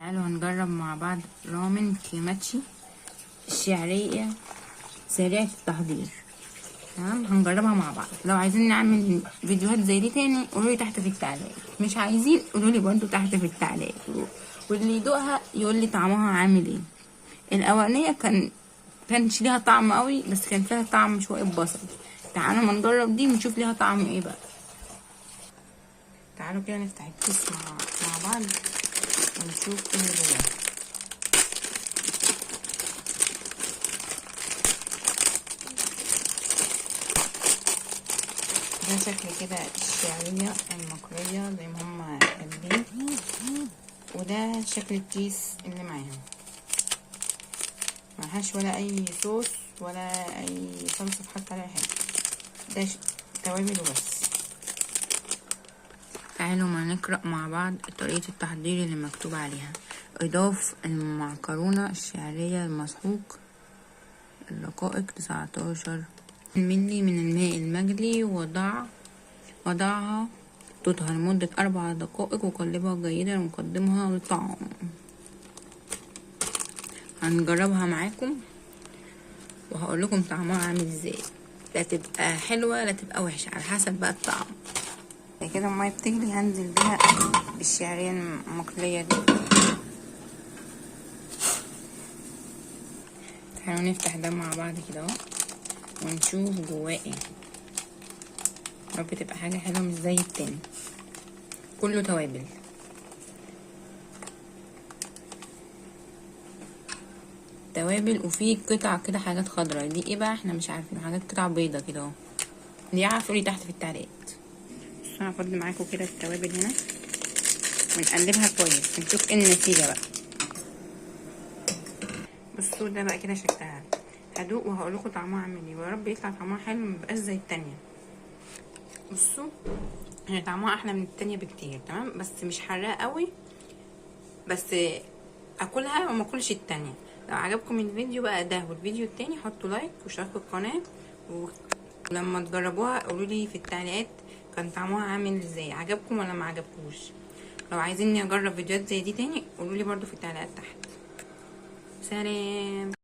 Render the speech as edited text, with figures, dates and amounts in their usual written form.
تعالوا هنجرب مع بعض رامن كيماتشي الشعرية سريعة التحضير. تمام، هنجربها مع بعض. لو عايزين نعمل فيديوهات زي دي تاني قولولي تحت في التعليقات، مش عايزين قولولي برضو تحت في التعليقات، واللي يدوقها يقولي طعمها عامل ايه. الاولانية كانش ليها طعم قوي، بس كان فيها طعم شوية بصل. تعالوا ما نجرب دي ونشوف ليها طعم ايه بقى. تعالوا كده نفتح الكيس مع بعض ونشوف ايه اللي جواه. ده شكل كده الشعرية المقلية زي ما هما قايلين، وده شكل الكيس اللي معاها. معهاش ولا اي صوص ولا اي صلصة تحط عليها حاجة، ده توابل وبس. تعالوا ما نقرأ مع بعض طريقة التحضير اللي مكتوب عليها. اضاف المعكرونة الشعرية المسحوق الدقائق 19 ملي من الماء المغلي، وضعها تطهى لمدة 4 دقائق وقلبها جيدا وقدمها للطعام. هنجربها معاكم وهقول لكم طعمها عامل ازاي، لا تبقى حلوة لا تبقى وحشة، على حسب بقى الطعم. كده المية بتغلي هنزل بيها بالشعرية المقلية دي. تعالوا نفتح ده مع بعض كده اهو ونشوف جواه ايه. رب تبقى حاجة حلوة مش زي التاني، كله توابل. وفيه قطع كده حاجات خضرا، دي ايه بقى احنا مش عارفين، حاجات قطع بيضة كده اهو، دي عارفولي تحت في التعليقات. بصوا انا هفضي معاكم كده التوابل هنا ونقلبها كويس ونشوف ايه النتيجة بقى. بصوا ده بقى كده شكلها، هدوق وهقول لكم طعمها عامل ايه، ويا رب يطلع طعمها حلو ميبقاش زي التانية. بصوا هي طعمها احلى من التانية بكتير، تمام، بس مش حراقة قوي، بس اكلها وما اكلش التانية. لو عجبكم الفيديو بقى ده والفيديو التاني حطوا لايك واشتركوا القناة، ولما تجربوها قولولي في التعليقات كان طعمها عامل ازاي، عجبكم ولا ما عجبكوش. لو عايزيني اجرب فيديوهات زي دي تاني قولولي برضو في التعليقات تحت. سلام.